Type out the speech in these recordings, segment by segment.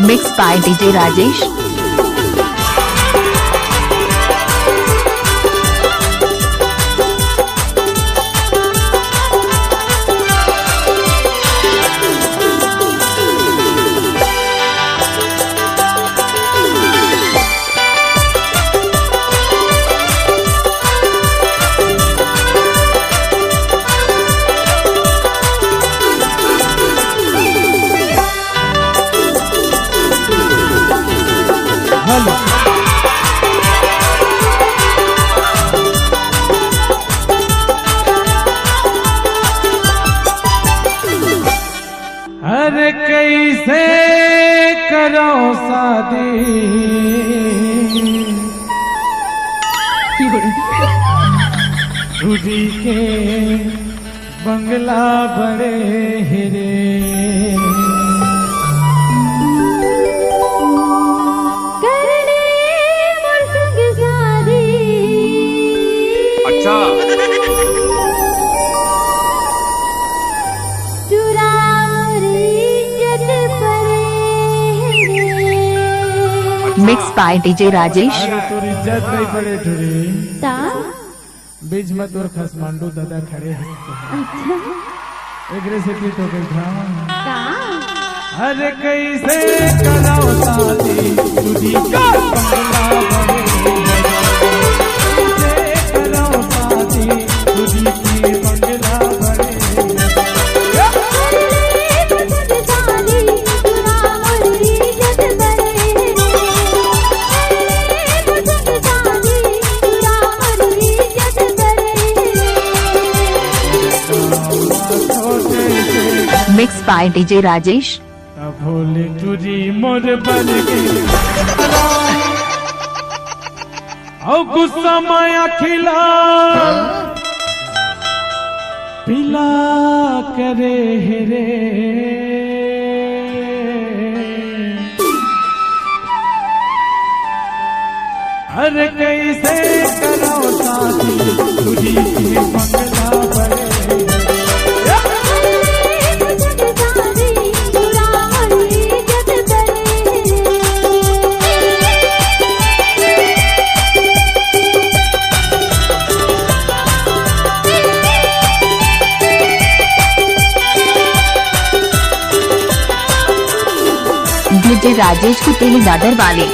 Mixed by DJ Rajesh. अरे कैसे करो शादी दूरी के बंगला बड़े हिरे करने मुर्शद शादी। अच्छा चुरा Mixed by DJ Rajesh. अरे तोर इज्जत नहीं पड़े ठुरी ता बीच में तोर खसमांडू दादा खड़े हैं एकरे से पीट हो गई ता अरे कैसे कराओ शादी तुझी का बंगला बड़े कैसे कराओ शादी तुझी की बंगला बड़े Mixed by DJ Rajesh. भोले तुझी मोर बन गई और गुस्सा माया खिला पिला करे हेरे अरे कैसे कराओ शादी तुझी की बंगला बड़े DJ Rajesh को तेली दादर वाले।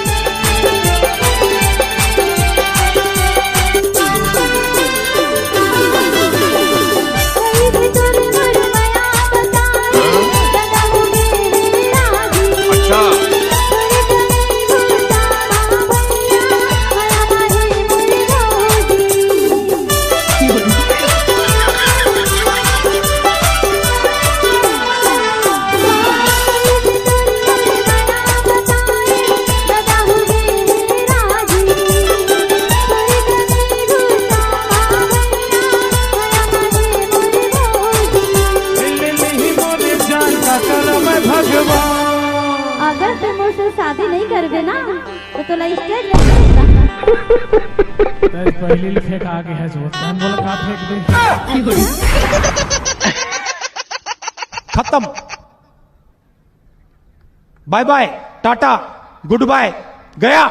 अगर तुम मुझसे शादी नहीं करोगे ना तो स्टेज पहले फेंक आगे है जो बोला का फेंक दे खत्म bye bye tata goodbye गया।